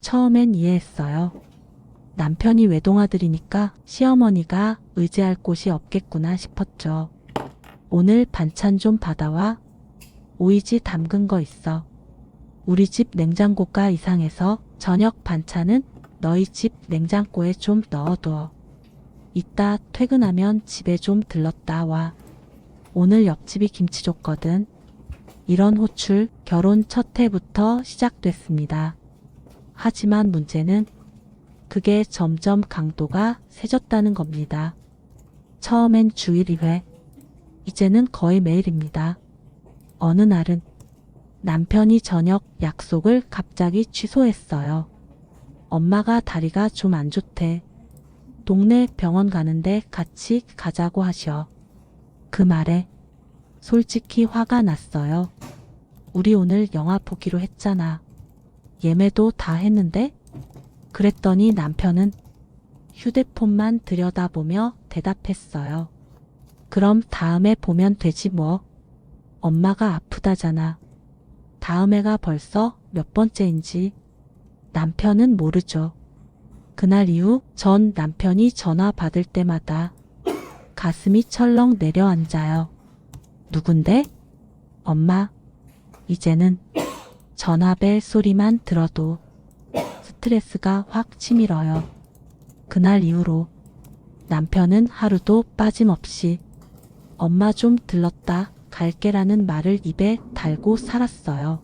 처음엔 이해했어요. 남편이 외동아들이니까 시어머니가 의지할 곳이 없겠구나 싶었죠. 오늘 반찬 좀 받아와. 오이지 담근 거 있어. 우리 집 냉장고가 이상해서 저녁 반찬은 너희 집 냉장고에 좀 넣어둬. 이따 퇴근하면 집에 좀 들렀다 와. 오늘 옆집이 김치 줬거든. 이런 호출 결혼 첫 해부터 시작됐습니다. 하지만 문제는 그게 점점 강도가 세졌다는 겁니다. 처음엔 주일 2회, 이제는 거의 매일입니다. 어느 날은 남편이 저녁 약속을 갑자기 취소했어요. 엄마가 다리가 좀 안 좋대. 동네 병원 가는데 같이 가자고 하셔. 그 말에 솔직히 화가 났어요. 우리 오늘 영화 보기로 했잖아. 예매도 다 했는데? 그랬더니 남편은 휴대폰만 들여다보며 대답했어요. 그럼 다음에 보면 되지 뭐. 엄마가 아프다잖아. 다음에가 벌써 몇 번째인지. 남편은 모르죠. 그날 이후 전 남편이 전화 받을 때마다 가슴이 철렁 내려앉아요. 누군데? 엄마. 이제는 전화벨 소리만 들어도 스트레스가 확 치밀어요. 그날 이후로 남편은 하루도 빠짐없이 엄마 좀 들렀다 갈게라는 말을 입에 달고 살았어요.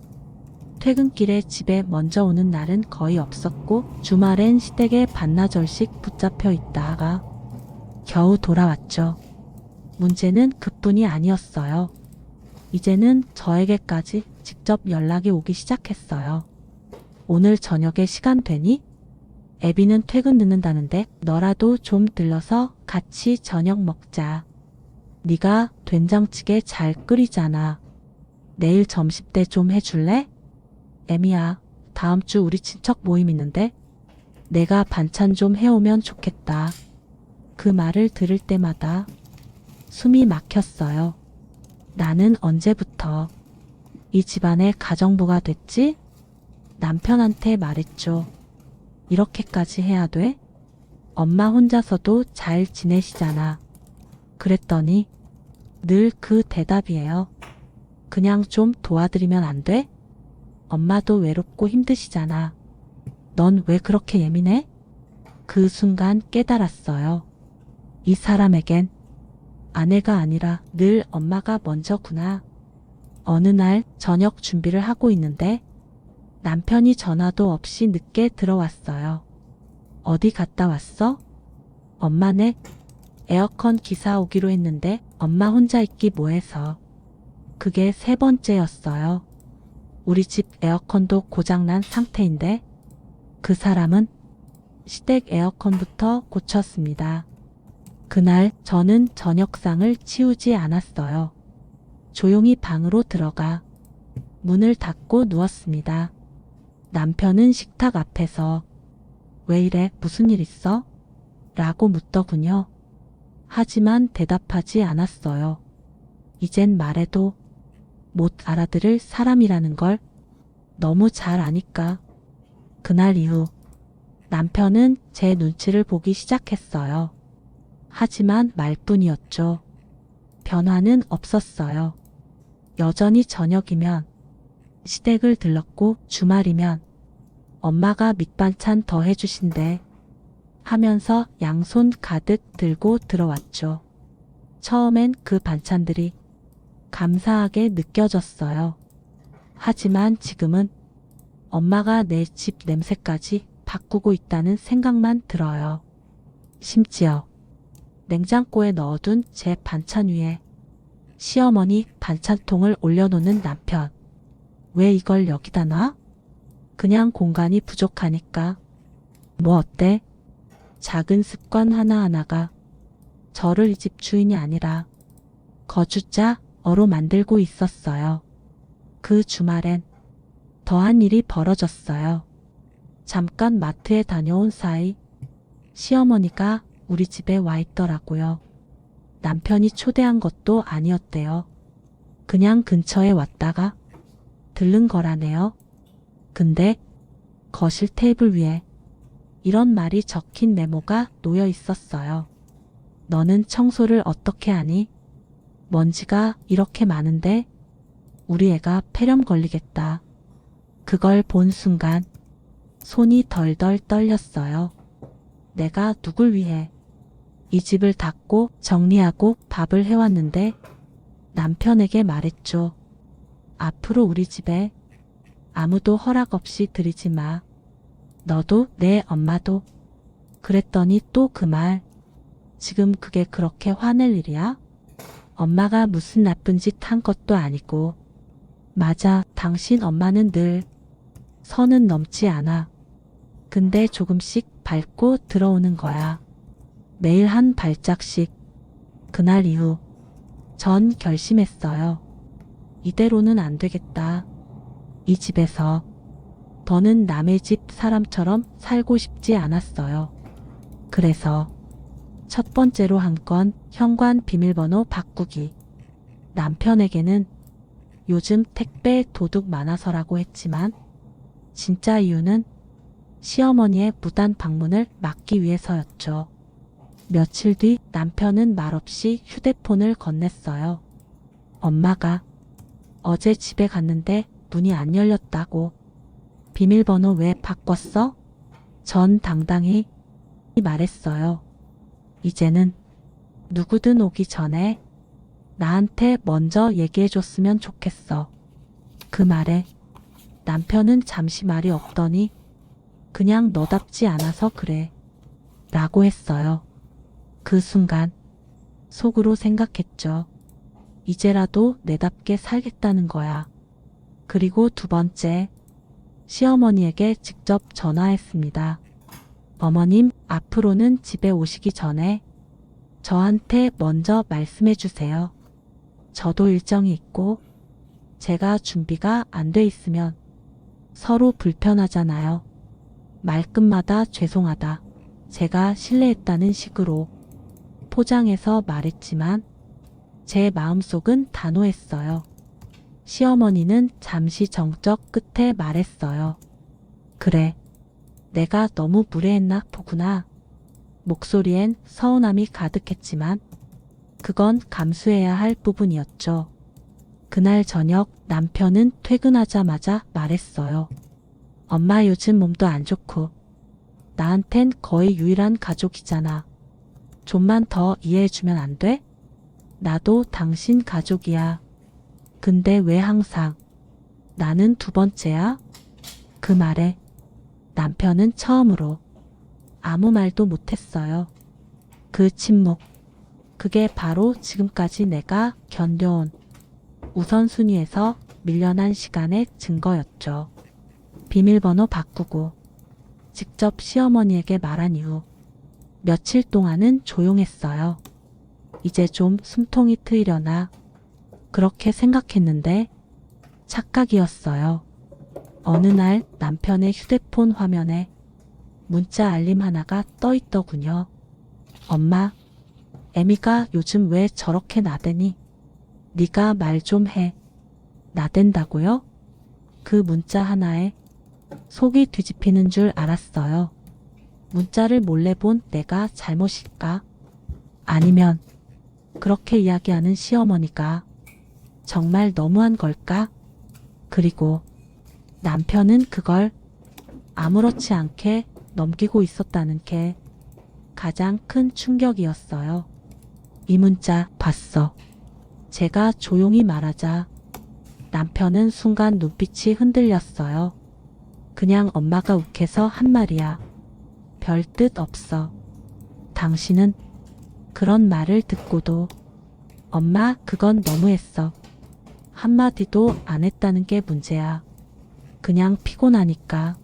퇴근길에 집에 먼저 오는 날은 거의 없었고 주말엔 시댁에 반나절씩 붙잡혀 있다가 겨우 돌아왔죠. 문제는 그뿐이 아니었어요. 이제는 저에게까지 직접 연락이 오기 시작했어요. 오늘 저녁에 시간 되니? 애비는 퇴근 늦는다는데 너라도 좀 들러서 같이 저녁 먹자. 네가 된장찌개 잘 끓이잖아. 내일 점심때 좀 해줄래? 애미야, 다음 주 우리 친척 모임 있는데 내가 반찬 좀 해오면 좋겠다. 그 말을 들을 때마다 숨이 막혔어요. 나는 언제부터 이 집안의 가정부가 됐지? 남편한테 말했죠. 이렇게까지 해야 돼? 엄마 혼자서도 잘 지내시잖아. 그랬더니 늘 그 대답이에요. 그냥 좀 도와드리면 안 돼? 엄마도 외롭고 힘드시잖아. 넌 왜 그렇게 예민해? 그 순간 깨달았어요. 이 사람에겐 아내가 아니라 늘 엄마가 먼저구나. 어느 날 저녁 준비를 하고 있는데 남편이 전화도 없이 늦게 들어왔어요. 어디 갔다 왔어? 엄마네 에어컨 기사 오기로 했는데 엄마 혼자 있기 뭐해서. 그게 3번째였어요. 우리 집 에어컨도 고장난 상태인데 그 사람은 시댁 에어컨부터 고쳤습니다. 그날 저는 저녁상을 치우지 않았어요. 조용히 방으로 들어가 문을 닫고 누웠습니다. 남편은 식탁 앞에서 왜 이래? 무슨 일 있어? 라고 묻더군요. 하지만 대답하지 않았어요. 이젠 말해도 못 알아들을 사람이라는 걸 너무 잘 아니까. 그날 이후 남편은 제 눈치를 보기 시작했어요. 하지만 말뿐이었죠. 변화는 없었어요. 여전히 저녁이면 시댁을 들렀고 주말이면 엄마가 밑반찬 더 해주신대 하면서 양손 가득 들고 들어왔죠. 처음엔 그 반찬들이 감사하게 느껴졌어요. 하지만 지금은 엄마가 내 집 냄새까지 바꾸고 있다는 생각만 들어요. 심지어 냉장고에 넣어둔 제 반찬 위에 시어머니 반찬통을 올려놓는 남편. 왜 이걸 여기다 놔? 그냥 공간이 부족하니까. 뭐 어때? 작은 습관 하나하나가 저를 이 집 주인이 아니라 거주자어로 만들고 있었어요. 그 주말엔 더한 일이 벌어졌어요. 잠깐 마트에 다녀온 사이 시어머니가 우리 집에 와 있더라고요. 남편이 초대한 것도 아니었대요. 그냥 근처에 왔다가 들른 거라네요. 근데 거실 테이블 위에 이런 말이 적힌 메모가 놓여 있었어요. 너는 청소를 어떻게 하니? 먼지가 이렇게 많은데 우리 애가 폐렴 걸리겠다. 그걸 본 순간 손이 덜덜 떨렸어요. 내가 누굴 위해 이 집을 닦고 정리하고 밥을 해왔는데 남편에게 말했죠. 앞으로 우리 집에 아무도 허락 없이 들이지 마. 너도 내 엄마도. 그랬더니 또 그 말. 지금 그게 그렇게 화낼 일이야? 엄마가 무슨 나쁜 짓 한 것도 아니고. 맞아, 당신 엄마는 늘 선은 넘지 않아. 근데 조금씩 밟고 들어오는 거야. 매일 한 발짝씩. 그날 이후 전 결심했어요. 이대로는 안 되겠다. 이 집에서 더는 남의 집 사람처럼 살고 싶지 않았어요. 그래서 첫 번째로 한 건 현관 비밀번호 바꾸기. 남편에게는 요즘 택배 도둑 많아서라고 했지만 진짜 이유는 시어머니의 무단 방문을 막기 위해서였죠. 며칠 뒤 남편은 말없이 휴대폰을 건넸어요. 엄마가 어제 집에 갔는데 문이 안 열렸다고. 비밀번호 왜 바꿨어? 전 당당히 말했어요. 이제는 누구든 오기 전에 나한테 먼저 얘기해줬으면 좋겠어. 그 말에 남편은 잠시 말이 없더니 그냥 너답지 않아서 그래 라고 했어요. 그 순간 속으로 생각했죠. 이제라도 내답게 살겠다는 거야. 그리고 두 번째, 시어머니에게 직접 전화했습니다. 어머님, 앞으로는 집에 오시기 전에 저한테 먼저 말씀해 주세요. 저도 일정이 있고 제가 준비가 안 돼 있으면 서로 불편하잖아요. 말끝마다 죄송하다. 제가 실례했다는 식으로 포장해서 말했지만 제 마음속은 단호했어요. 시어머니는 잠시 정적 끝에 말했어요. 그래, 내가 너무 무례했나 보구나. 목소리엔 서운함이 가득했지만 그건 감수해야 할 부분이었죠. 그날 저녁 남편은 퇴근하자마자 말했어요. 엄마 요즘 몸도 안 좋고 나한텐 거의 유일한 가족이잖아. 좀만 더 이해해주면 안 돼? 나도 당신 가족이야. 근데 왜 항상 나는 두 번째야? 그 말에 남편은 처음으로 아무 말도 못했어요. 그 침묵, 그게 바로 지금까지 내가 견뎌온 우선순위에서 밀려난 시간의 증거였죠. 비밀번호 바꾸고 직접 시어머니에게 말한 이후 며칠 동안은 조용했어요. 이제 좀 숨통이 트이려나 그렇게 생각했는데 착각이었어요. 어느 날 남편의 휴대폰 화면에 문자 알림 하나가 떠 있더군요. 엄마, 애미가 요즘 왜 저렇게 나대니? 네가 말 좀 해. 나댄다고요? 그 문자 하나에 속이 뒤집히는 줄 알았어요. 문자를 몰래 본 내가 잘못일까? 아니면 그렇게 이야기하는 시어머니가 정말 너무한 걸까? 그리고 남편은 그걸 아무렇지 않게 넘기고 있었다는 게 가장 큰 충격이었어요. 이 문자 봤어. 제가 조용히 말하자 남편은 순간 눈빛이 흔들렸어요. 그냥 엄마가 욱해서 한 말이야. 별 뜻 없어. 당신은 그런 말을 듣고도 엄마 그건 너무했어. 한마디도 안 했다는 게 문제야. 그냥 피곤하니까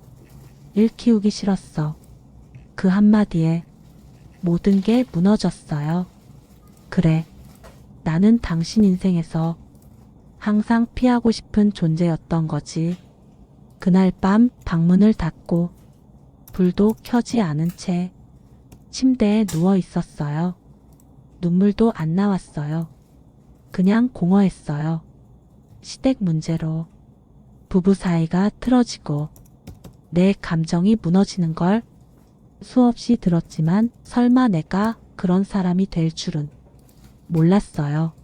일 키우기 싫었어. 그 한마디에 모든 게 무너졌어요. 그래, 나는 당신 인생에서 항상 피하고 싶은 존재였던 거지. 그날 밤 방문을 닫고 불도 켜지 않은 채 침대에 누워 있었어요. 눈물도 안 나왔어요. 그냥 공허했어요. 시댁 문제로 부부 사이가 틀어지고 내 감정이 무너지는 걸 수없이 들었지만 설마 내가 그런 사람이 될 줄은 몰랐어요.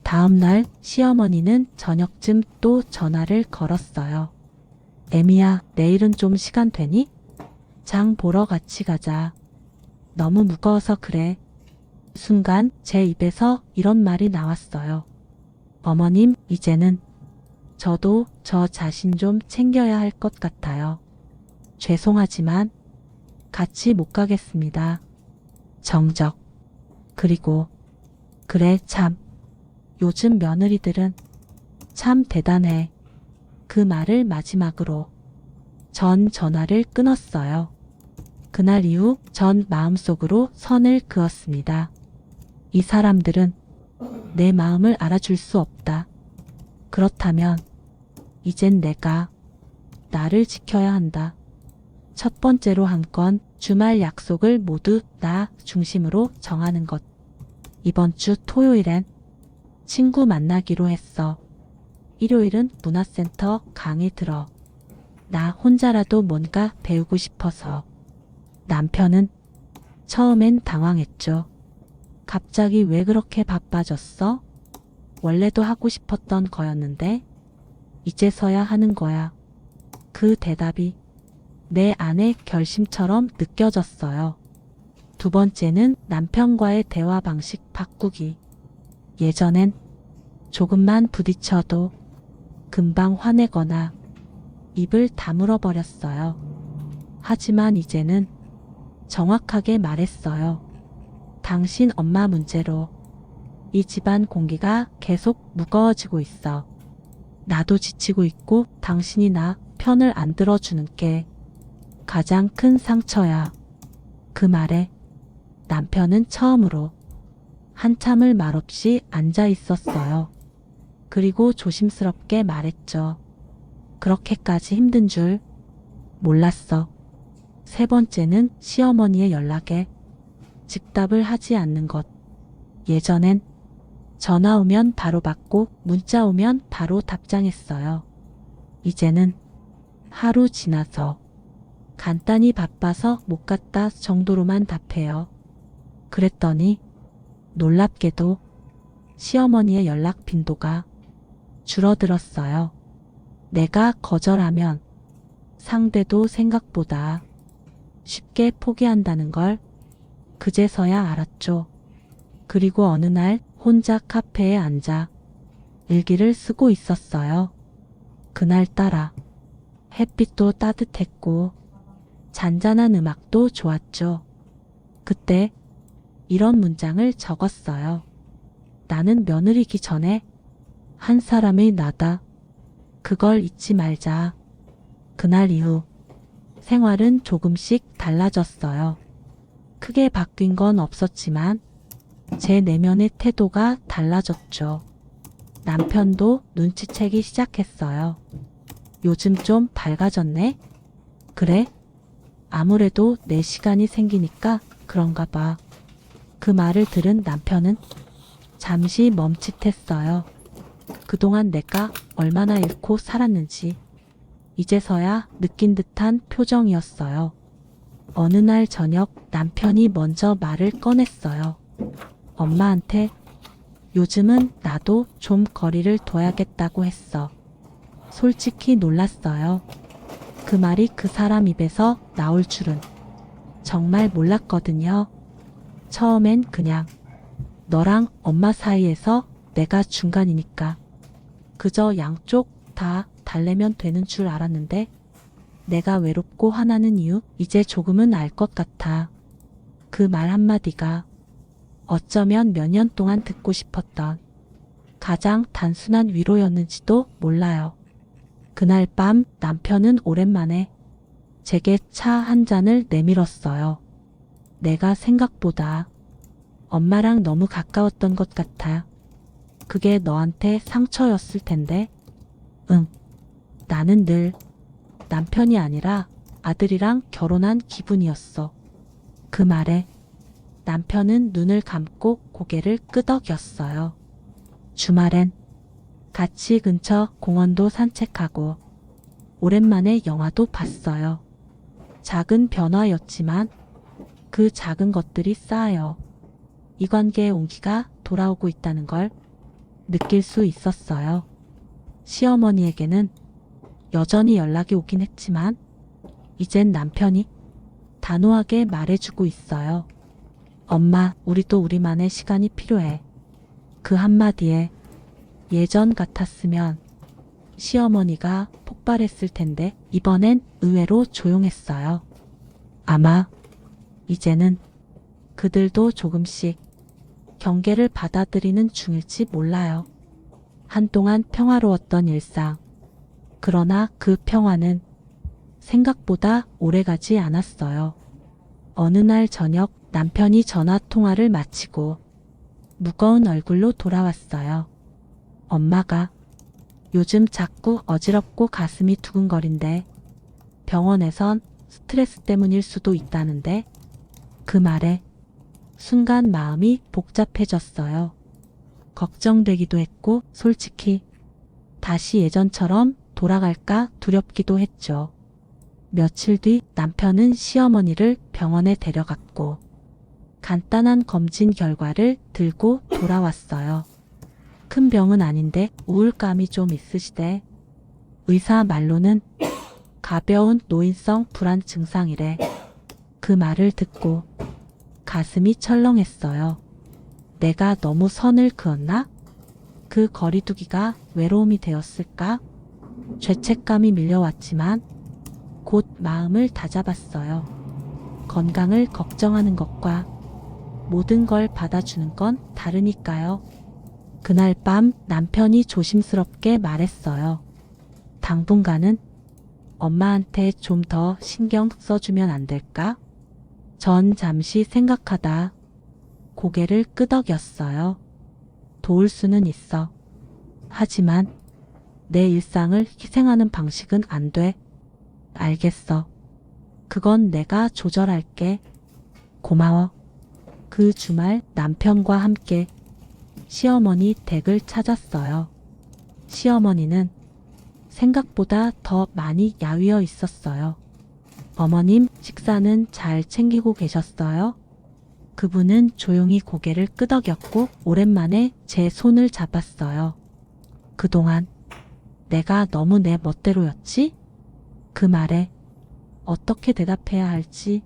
다음 날 시어머니는 저녁쯤 또 전화를 걸었어요. 애미야, 내일은 좀 시간 되니? 장 보러 같이 가자. 너무 무거워서 그래. 순간 제 입에서 이런 말이 나왔어요. 어머님, 이제는 저도 저 자신 좀 챙겨야 할 것 같아요. 죄송하지만 같이 못 가겠습니다. 정적. 그리고 그래 참. 요즘 며느리들은 참 대단해. 그 말을 마지막으로 전 전화를 끊었어요. 그날 이후 전 마음속으로 선을 그었습니다. 이 사람들은 내 마음을 알아줄 수 없다. 그렇다면 이젠 내가 나를 지켜야 한다. 첫 번째로 한 건 주말 약속을 모두 나 중심으로 정하는 것. 이번 주 토요일엔 친구 만나기로 했어. 일요일은 문화센터 강의 들어. 나 혼자라도 뭔가 배우고 싶어서. 남편은 처음엔 당황했죠. 갑자기 왜 그렇게 바빠졌어? 원래도 하고 싶었던 거였는데 이제서야 하는 거야. 그 대답이 내 안의 결심처럼 느껴졌어요. 두 번째는 남편과의 대화 방식 바꾸기. 예전엔 조금만 부딪혀도 금방 화내거나 입을 다물어 버렸어요. 하지만 이제는 정확하게 말했어요. 당신 엄마 문제로 이 집안 공기가 계속 무거워지고 있어. 나도 지치고 있고 당신이 나 편을 안 들어주는 게 가장 큰 상처야. 그 말에 남편은 처음으로 한참을 말없이 앉아 있었어요. 그리고 조심스럽게 말했죠. 그렇게까지 힘든 줄 몰랐어. 세 번째는 시어머니의 연락에 즉답을 하지 않는 것. 예전엔 전화 오면 바로 받고 문자 오면 바로 답장했어요. 이제는 하루 지나서 간단히 바빠서 못 갔다 정도로만 답해요. 그랬더니 놀랍게도 시어머니의 연락 빈도가 줄어들었어요. 내가 거절하면 상대도 생각보다 쉽게 포기한다는 걸 그제서야 알았죠. 그리고 어느 날 혼자 카페에 앉아 일기를 쓰고 있었어요. 그날따라 햇빛도 따뜻했고 잔잔한 음악도 좋았죠. 그때 이런 문장을 적었어요. 나는 며느리기 전에 한 사람의 나다. 그걸 잊지 말자. 그날 이후 생활은 조금씩 달라졌어요. 크게 바뀐 건 없었지만 제 내면의 태도가 달라졌죠. 남편도 눈치채기 시작했어요. 요즘 좀 밝아졌네? 그래? 아무래도 내 시간이 생기니까 그런가 봐. 그 말을 들은 남편은 잠시 멈칫했어요. 그동안 내가 얼마나 잃고 살았는지 이제서야 느낀 듯한 표정이었어요. 어느 날 저녁 남편이 먼저 말을 꺼냈어요. 엄마한테 요즘은 나도 좀 거리를 둬야겠다고 했어. 솔직히 놀랐어요. 그 말이 그 사람 입에서 나올 줄은 정말 몰랐거든요. 처음엔 그냥 너랑 엄마 사이에서 내가 중간이니까 그저 양쪽 다 달래면 되는 줄 알았는데 내가 외롭고 화나는 이유 이제 조금은 알 것 같아. 그 말 한마디가 어쩌면 몇 년 동안 듣고 싶었던 가장 단순한 위로였는지도 몰라요. 그날 밤 남편은 오랜만에 제게 차 한 잔을 내밀었어요. 내가 생각보다 엄마랑 너무 가까웠던 것 같아. 그게 너한테 상처였을 텐데. 응. 나는 늘 남편이 아니라 아들이랑 결혼한 기분이었어. 그 말에 남편은 눈을 감고 고개를 끄덕였어요. 주말엔 같이 근처 공원도 산책하고 오랜만에 영화도 봤어요. 작은 변화였지만 그 작은 것들이 쌓여 이 관계의 온기가 돌아오고 있다는 걸 느낄 수 있었어요. 시어머니에게는 여전히 연락이 오긴 했지만 이젠 남편이 단호하게 말해주고 있어요. 엄마, 우리도 우리만의 시간이 필요해. 그 한마디에 예전 같았으면 시어머니가 폭발했을 텐데 이번엔 의외로 조용했어요. 아마 이제는 그들도 조금씩 경계를 받아들이는 중일지 몰라요. 한동안 평화로웠던 일상. 그러나 그 평화는 생각보다 오래가지 않았어요. 어느 날 저녁 남편이 전화 통화를 마치고 무거운 얼굴로 돌아왔어요. 엄마가 요즘 자꾸 어지럽고 가슴이 두근거린데 병원에선 스트레스 때문일 수도 있다는데 그 말에 순간 마음이 복잡해졌어요. 걱정되기도 했고 솔직히 다시 예전처럼 돌아갈까 두렵기도 했죠. 며칠 뒤 남편은 시어머니를 병원에 데려갔고 간단한 검진 결과를 들고 돌아왔어요. 큰 병은 아닌데 우울감이 좀 있으시대. 의사 말로는 가벼운 노인성 불안 증상이래. 그 말을 듣고 가슴이 철렁했어요. 내가 너무 선을 그었나? 그 거리두기가 외로움이 되었을까? 죄책감이 밀려왔지만 곧 마음을 다잡았어요. 건강을 걱정하는 것과 모든 걸 받아주는 건 다르니까요. 그날 밤 남편이 조심스럽게 말했어요. 당분간은 엄마한테 좀 더 신경 써주면 안 될까? 전 잠시 생각하다 고개를 끄덕였어요. 도울 수는 있어. 하지만 내 일상을 희생하는 방식은 안 돼. 알겠어. 그건 내가 조절할게. 고마워. 그 주말 남편과 함께 시어머니 댁을 찾았어요. 시어머니는 생각보다 더 많이 야위어 있었어요. 어머님, 식사는 잘 챙기고 계셨어요? 그분은 조용히 고개를 끄덕였고 오랜만에 제 손을 잡았어요. 그동안 내가 너무 내 멋대로였지? 그 말에 어떻게 대답해야 할지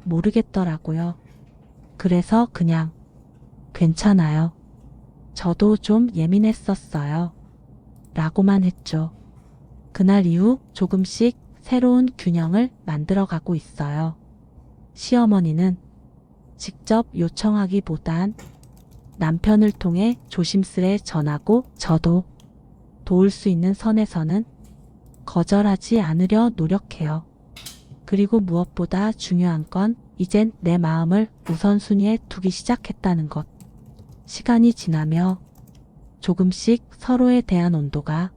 모르겠더라고요. 그래서 그냥 괜찮아요. 저도 좀 예민했었어요. 라고만 했죠. 그날 이후 조금씩 새로운 균형을 만들어가고 있어요. 시어머니는 직접 요청하기보단 남편을 통해 조심스레 전하고 저도 도울 수 있는 선에서는 거절하지 않으려 노력해요. 그리고 무엇보다 중요한 건 이젠 내 마음을 우선순위에 두기 시작했다는 것. 시간이 지나며 조금씩 서로에 대한 온도가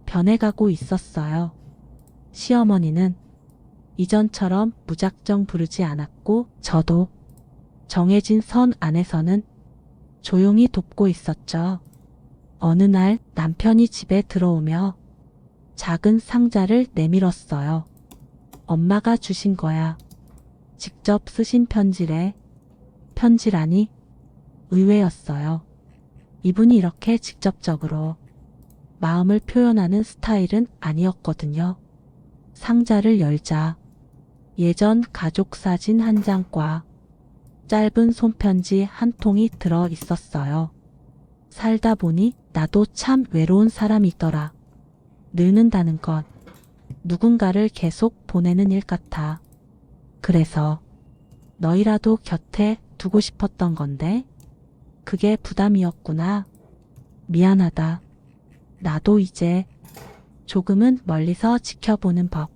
변해가고 있었어요. 시어머니는 이전처럼 무작정 부르지 않았고 저도 정해진 선 안에서는 조용히 돕고 있었죠. 어느 날 남편이 집에 들어오며 작은 상자를 내밀었어요. 엄마가 주신 거야. 직접 쓰신 편지래. 편지라니 의외였어요. 이분이 이렇게 직접적으로 마음을 표현하는 스타일은 아니었거든요. 상자를 열자 예전 가족 사진 한 장과 짧은 손편지 한 통이 들어 있었어요. 살다 보니 나도 참 외로운 사람이더라. 늙는다는 건 누군가를 계속 보내는 일 같아. 그래서 너희라도 곁에 두고 싶었던 건데 그게 부담이었구나. 미안하다. 나도 이제 조금은 멀리서 지켜보는 법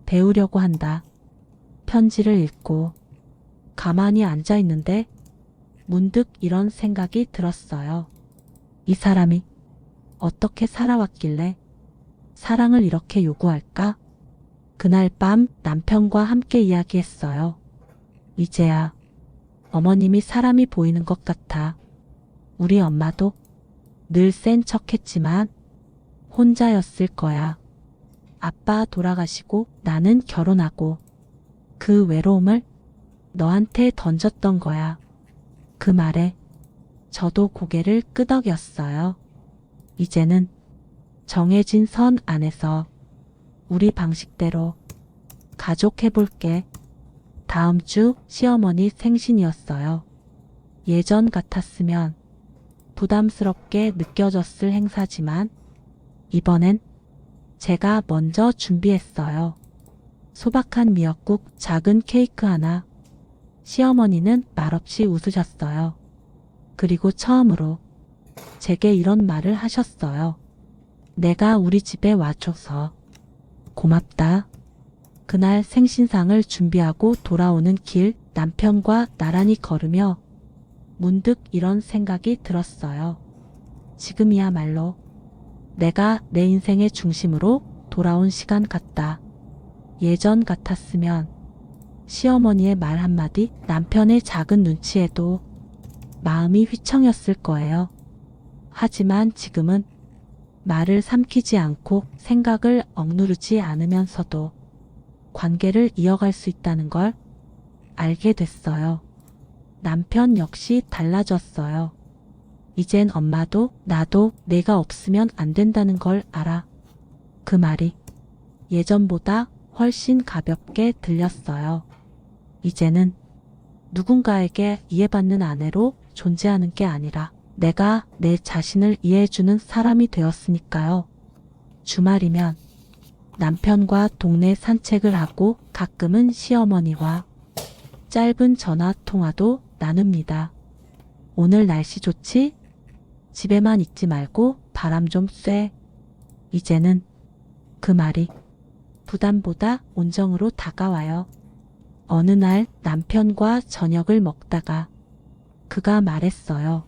배우려고 한다. 편지를 읽고 가만히 앉아 있는데 문득 이런 생각이 들었어요. 이 사람이 어떻게 살아왔길래 사랑을 이렇게 요구할까? 그날 밤 남편과 함께 이야기했어요. 이제야 어머님이 사람이 보이는 것 같아. 우리 엄마도 늘 센 척했지만 혼자였을 거야. 아빠 돌아가시고 나는 결혼하고 그 외로움을 너한테 던졌던 거야. 그 말에 저도 고개를 끄덕였어요. 이제는 정해진 선 안에서 우리 방식대로 가족해볼게. 다음 주 시어머니 생신이었어요. 예전 같았으면 부담스럽게 느껴졌을 행사지만 이번엔 제가 먼저 준비했어요. 소박한 미역국, 작은 케이크 하나. 시어머니는 말없이 웃으셨어요. 그리고 처음으로 제게 이런 말을 하셨어요. 내가 우리 집에 와줘서 고맙다. 그날 생신상을 준비하고 돌아오는 길 남편과 나란히 걸으며 문득 이런 생각이 들었어요. 지금이야말로 내가 내 인생의 중심으로 돌아온 시간 같다. 예전 같았으면 시어머니의 말 한마디, 남편의 작은 눈치에도 마음이 휘청였을 거예요. 하지만 지금은 말을 삼키지 않고 생각을 억누르지 않으면서도 관계를 이어갈 수 있다는 걸 알게 됐어요. 남편 역시 달라졌어요. 이젠 엄마도 나도 내가 없으면 안 된다는 걸 알아. 그 말이 예전보다 훨씬 가볍게 들렸어요. 이제는 누군가에게 이해받는 아내로 존재하는 게 아니라 내가 내 자신을 이해해주는 사람이 되었으니까요. 주말이면 남편과 동네 산책을 하고 가끔은 시어머니와 짧은 전화 통화도 나눕니다. 오늘 날씨 좋지? 집에만 있지 말고 바람 좀 쐬. 이제는 그 말이 부담보다 온정으로 다가와요. 어느 날 남편과 저녁을 먹다가 그가 말했어요.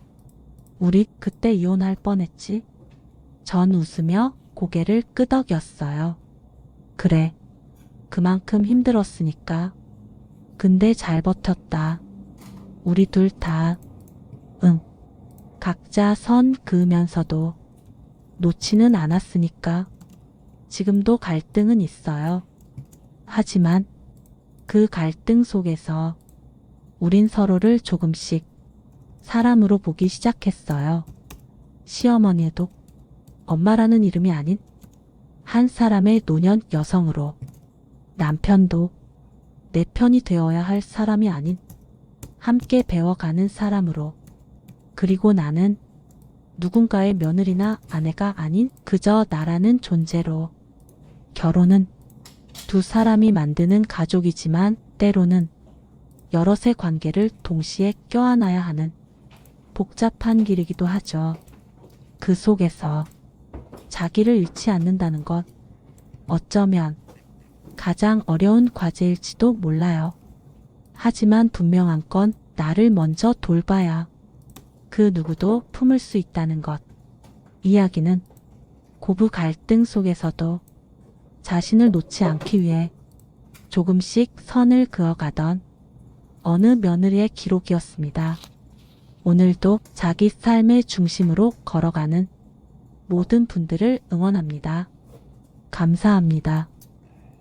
우리 그때 이혼할 뻔했지? 전 웃으며 고개를 끄덕였어요. 그래, 그만큼 힘들었으니까. 근데 잘 버텼다. 우리 둘 다. 응. 각자 선 그으면서도 놓지는 않았으니까. 지금도 갈등은 있어요. 하지만 그 갈등 속에서 우린 서로를 조금씩 사람으로 보기 시작했어요. 시어머니도 엄마라는 이름이 아닌 한 사람의 노년 여성으로, 남편도 내 편이 되어야 할 사람이 아닌 함께 배워가는 사람으로, 그리고 나는 누군가의 며느리나 아내가 아닌 그저 나라는 존재로. 결혼은 두 사람이 만드는 가족이지만 때로는 여럿의 관계를 동시에 껴안아야 하는 복잡한 길이기도 하죠. 그 속에서 자기를 잃지 않는다는 것, 어쩌면 가장 어려운 과제일지도 몰라요. 하지만 분명한 건 나를 먼저 돌봐야 그 누구도 품을 수 있다는 것. 이야기는 고부 갈등 속에서도 자신을 놓지 않기 위해 조금씩 선을 그어가던 어느 며느리의 기록이었습니다. 오늘도 자기 삶의 중심으로 걸어가는 모든 분들을 응원합니다. 감사합니다.